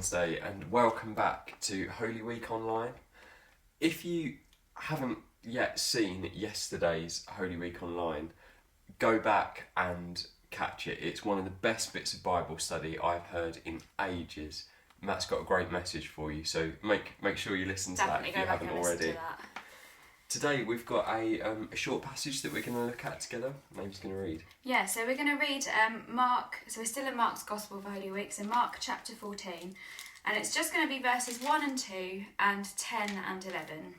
Wednesday and welcome back to Holy Week Online. If you haven't yet seen yesterday's Holy Week Online, go back and catch it. It's one of the best bits of Bible study I've heard in ages. Matt's got a great message for you, so make sure you listen to that if you haven't already. Today we've got a short passage that we're going to look at together. Name's going to read. Yeah, so we're going to read Mark, so we're still in Mark's Gospel for Holy Week, so Mark chapter 14, and it's just going to be verses 1 and 2 and 10 and 11.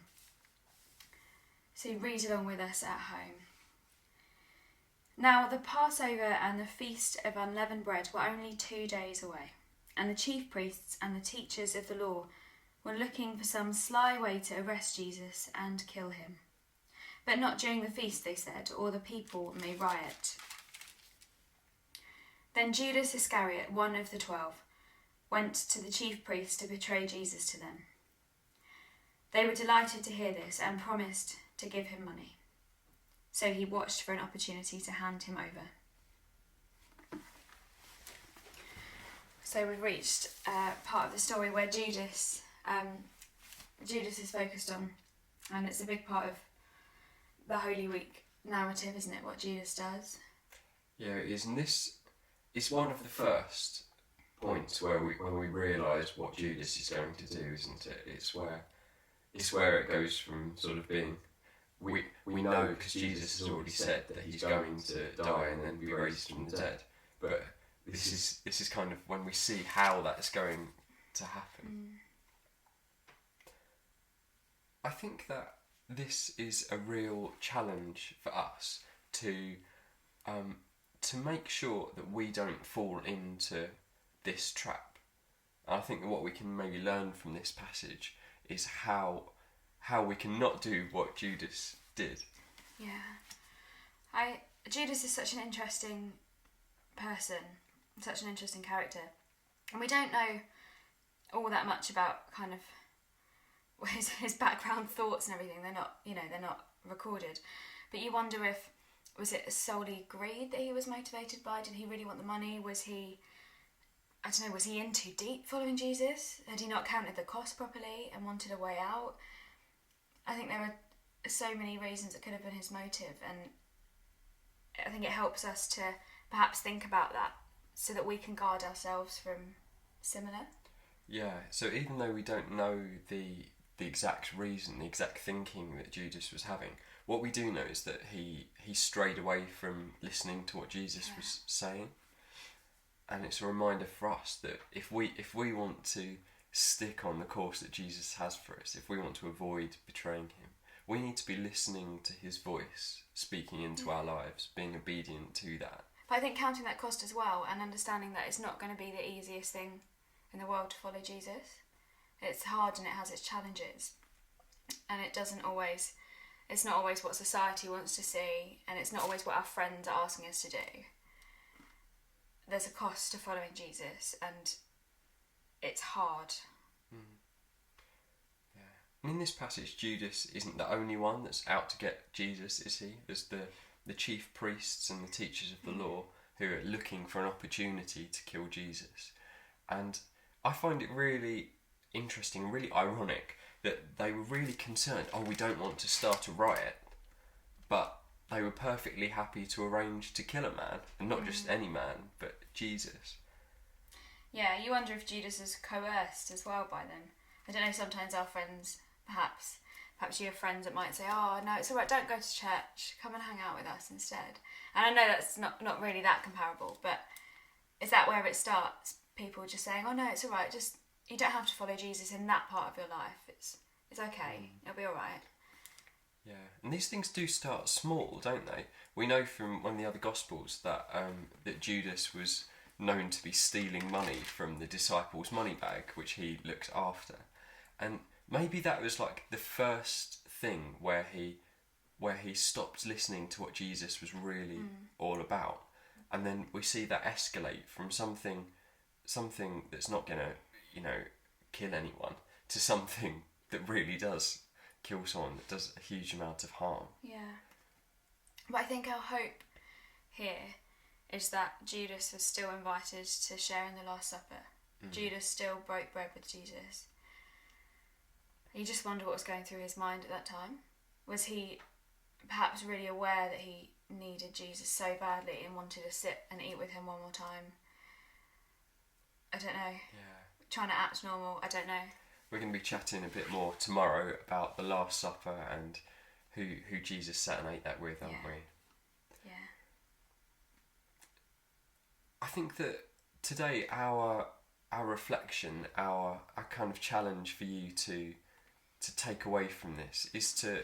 So read along with us at home. Now the Passover and the Feast of Unleavened Bread were only 2 days away, and the chief priests and the teachers of the law were looking for some sly way to arrest Jesus and kill him. But not during the feast, they said, or the people may riot. Then Judas Iscariot, one of the 12, went to the chief priests to betray Jesus to them. They were delighted to hear this and promised to give him money. So he watched for an opportunity to hand him over. So we've reached part of the story where Judas is focused on, and it's a big part of the Holy Week narrative, isn't it, what Judas does? Yeah, it is, and this is one of the first points when we realise what Judas is going to do, isn't it? It's where it goes from sort of being, we know because Jesus has already said that he's going to die and then be raised from the dead, but this is kind of when we see how that's going to happen. I think that this is a real challenge for us to make sure that we don't fall into this trap. And I think that what we can maybe learn from this passage is how we can not do what Judas did. Yeah, Judas is such an interesting person, such an interesting character, and we don't know all that much about kind of his background thoughts and everything. They're not recorded, but you wonder if was it solely greed that he was motivated by? Did he really want the money? Was he in too deep following Jesus? Had he not counted the cost properly and wanted a way out? I think there are so many reasons it could have been his motive, and I think it helps us to perhaps think about that so that we can guard ourselves from similar. Yeah, so even though we don't know the exact reason, the exact thinking that Judas was having, what we do know is that he strayed away from listening to what Jesus was saying. And it's a reminder for us that if we want to stick on the course that Jesus has for us, if we want to avoid betraying him, we need to be listening to his voice speaking into our lives, being obedient to that. But I think counting that cost as well, and understanding that it's not going to be the easiest thing in the world to follow Jesus. It's hard and it has its challenges, and it's not always what society wants to see, and it's not always what our friends are asking us to do. There's a cost to following Jesus, and it's hard. Yeah. And in this passage, Judas isn't the only one that's out to get Jesus, is he? There's the chief priests and the teachers of the law who are looking for an opportunity to kill Jesus. And I find it really interesting, really ironic that they were really concerned, we don't want to start a riot, but they were perfectly happy to arrange to kill a man, and not just any man, but Jesus. Yeah, you wonder if Judas is coerced as well by them. I don't know, sometimes our friends, perhaps you have friends that might say, no, it's alright, don't go to church, come and hang out with us instead. And I know that's not really that comparable, but is that where it starts? People just saying, no, it's alright, just you don't have to follow Jesus in that part of your life. It's okay. It'll be all right. Yeah, and these things do start small, don't they? We know from one of the other Gospels that Judas was known to be stealing money from the disciples' money bag, which he looked after, and maybe that was like the first thing where he stopped listening to what Jesus was really all about, and then we see that escalate from something that's not gonna kill anyone to something that really does kill someone, that does a huge amount of harm. Yeah. But I think our hope here is that Judas was still invited to share in the Last Supper, Judas still broke bread with Jesus. You just wonder what was going through his mind at that time. Was he perhaps really aware that he needed Jesus so badly and wanted to sit and eat with him one more time? I don't know. Yeah. Trying to act normal, I don't know. We're going to be chatting a bit more tomorrow about the Last Supper and who Jesus sat and ate that with, aren't we? Yeah. I think that today our reflection, our kind of challenge for you to take away from this is to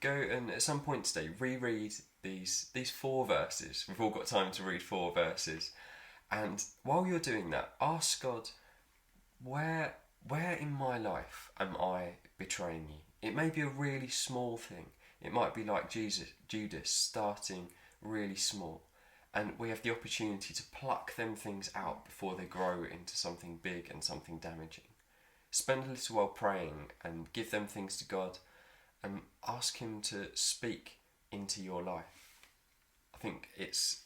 go and at some point today reread these 4 verses. We've all got time to read 4 verses, and while you're doing that, ask God, where in my life am I betraying you? It may be a really small thing. It might be like Judas, starting really small, and we have the opportunity to pluck them things out before they grow into something big and something damaging. Spend a little while praying and give them things to God and ask him to speak into your life. I think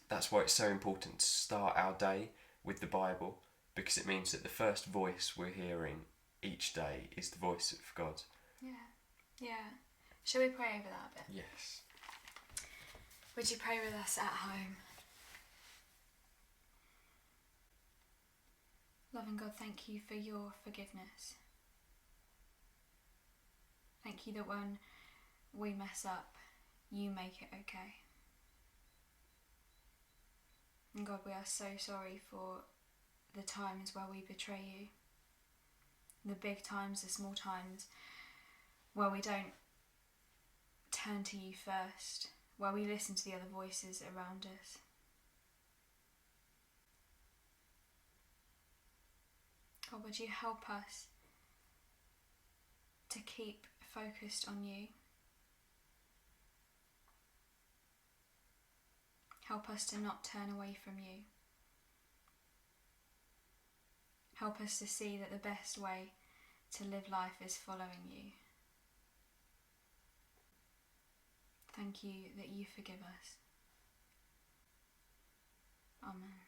that's why it's so important to start our day with the Bible, because it means that the first voice we're hearing each day is the voice of God. Yeah. Shall we pray over that a bit? Yes. Would you pray with us at home? Loving God, thank you for your forgiveness. Thank you that when we mess up, you make it okay. And God, we are so sorry for the times where we betray you. The big times, the small times, where we don't turn to you first, where we listen to the other voices around us. God, would you help us to keep focused on you? Help us to not turn away from you. Help us to see that the best way to live life is following you. Thank you that you forgive us. Amen.